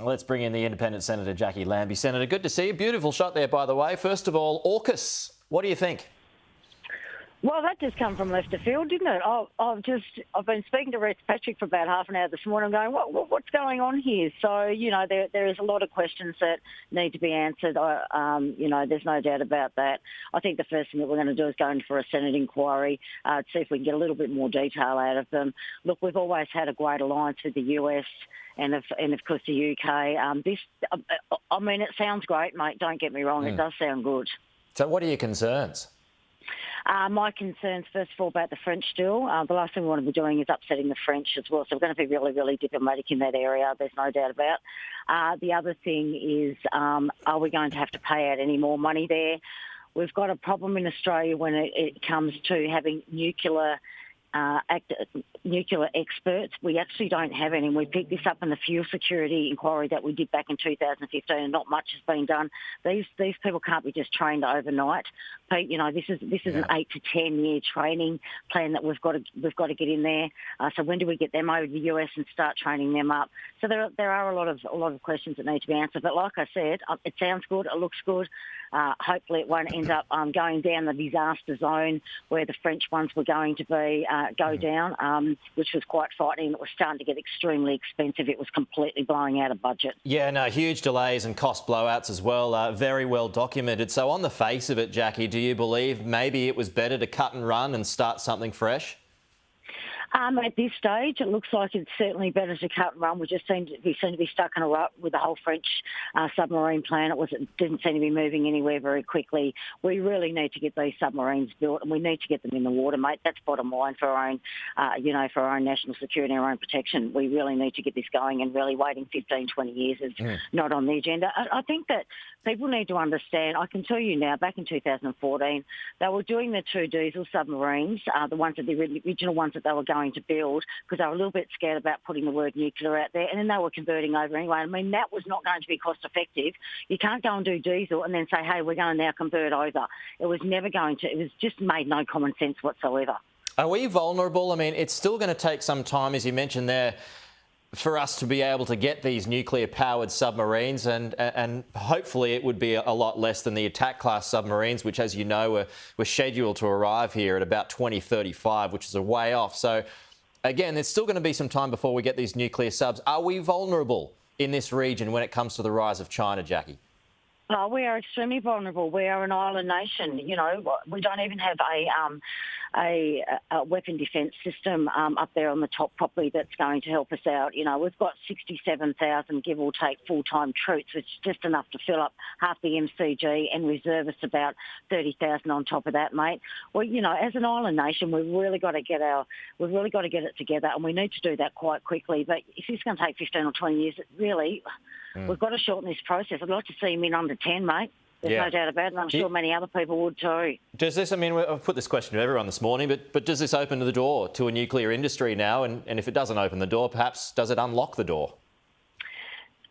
Let's bring in the independent Senator Jacqui Lambie. Senator, good to see you. Beautiful shot there, by the way. First of all, AUKUS, what do you think? Well, that just come from left of field, didn't it? I've been speaking to Rex Patrick for about half an hour this morning, going, what's going on here? So, there is a lot of questions that need to be answered. There's no doubt about that. I think the first thing that we're going to do is go in for a Senate inquiry to see if we can get a little bit more detail out of them. Look, we've always had a great alliance with the US and of course the UK. It sounds great, mate. Don't get me wrong. It does sound good. So, what are your concerns? My concerns, first of all, about the French deal. The last thing we want to be doing is upsetting the French as well. So we're going to be really, really diplomatic in that area. There's no doubt about. The other thing is, are we going to have to pay out any more money there? We've got a problem in Australia when it comes to having nuclear experts. We actually don't have any. We picked this up in the fuel security inquiry that we did back in 2015, and not much has been done. These people can't be just trained overnight. This is an 8 to 10 year training plan that we've got to get in there. So when do we get them over to the US and start training them up? So there are a lot of questions that need to be answered. But like I said, it sounds good. It looks good. Hopefully it won't end up going down the disaster zone where the French ones were going to be go down, which was quite frightening. It was starting to get extremely expensive. It was completely blowing out of budget. Yeah, no, huge delays and cost blowouts as well, very well documented. So on the face of it, Jacqui, do you believe maybe it was better to cut and run and start something fresh? At this stage, it looks like it's certainly better to cut and run. We just seem to be stuck in a rut with the whole French submarine plan. It didn't seem to be moving anywhere very quickly. We really need to get these submarines built, and we need to get them in the water, mate. That's bottom line for our own, for our own national security and our own protection. We really need to get this going, and really waiting 15, 20 years is not on the agenda. I think that people need to understand. I can tell you now, back in 2014, they were doing the 2 diesel submarines, the original ones that they were going to build, because they were a little bit scared about putting the word nuclear out there, and then they were converting over anyway. I mean, that was not going to be cost effective. You can't go and do diesel and then say, hey, we're going to now convert over. It was never going to. It was just made no common sense whatsoever. Are we vulnerable? I mean, it's still going to take some time, as you mentioned there, for us to be able to get these nuclear-powered submarines, and hopefully it would be a lot less than the attack-class submarines, which, as you know, were scheduled to arrive here at about 2035, which is a way off. So, again, there's still going to be some time before we get these nuclear subs. Are we vulnerable in this region when it comes to the rise of China, Jacqui? We are extremely vulnerable. We are an island nation. We don't even have a weapon defence system up there on the top properly that's going to help us out. We've got 67,000, give or take, full-time troops, which is just enough to fill up half the MCG, and reservists about 30,000 on top of that, mate. Well, as an island nation, we've really got to get it together, and we need to do that quite quickly. But if it's going to take 15 or 20 years, we've got to shorten this process. I'd like to see him in under 10, mate. There's no doubt about it, and I'm sure many other people would too. Does this, I've put this question to everyone this morning, but does this open the door to a nuclear industry now? And if it doesn't open the door, perhaps does it unlock the door?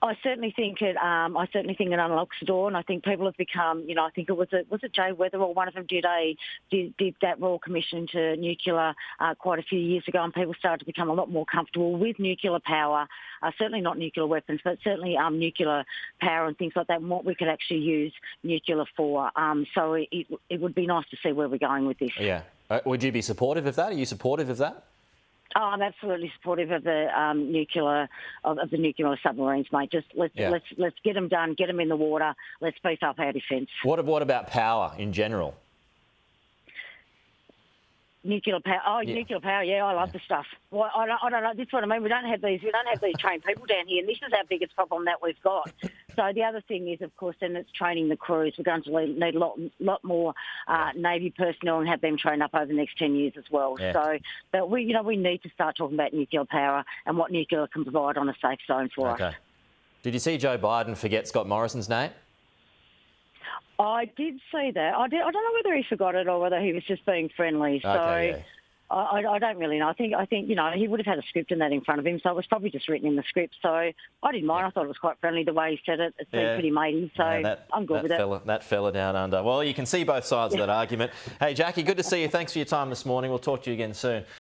I certainly think it unlocks the door, and I think people have become. I think it was Jay Weatherall, one of them did that Royal Commission into nuclear quite a few years ago, and people started to become a lot more comfortable with nuclear power. Certainly not nuclear weapons, but certainly nuclear power and things like that, and what we could actually use nuclear for. So it would be nice to see where we're going with this. Yeah. Would you be supportive of that? Are you supportive of that? Oh, I'm absolutely supportive of the nuclear submarines, mate. Just let's get them done, get them in the water. Let's beef up our defence. What about power in general? Nuclear power. Oh, yeah. Nuclear power. Yeah, I love the stuff. Well, I don't know. This is what I mean. We don't have these trained people down here, and this is our biggest problem that we've got. So the other thing is, of course, then it's training the crews. We're going to need a lot more Navy personnel and have them trained up over the next 10 years as well. Yeah. So, but we need to start talking about nuclear power and what nuclear can provide on a safe zone for us. Did you see Joe Biden forget Scott Morrison's name? I did see that. I don't know whether he forgot it or whether he was just being friendly. So I don't really know. I think he would have had a script and that in front of him, so it was probably just written in the script. So I didn't mind. I thought it was quite friendly the way he said it. It seemed pretty matey, so I'm good with it. That fella down under. Well, you can see both sides of that argument. Hey, Jacqui, good to see you. Thanks for your time this morning. We'll talk to you again soon.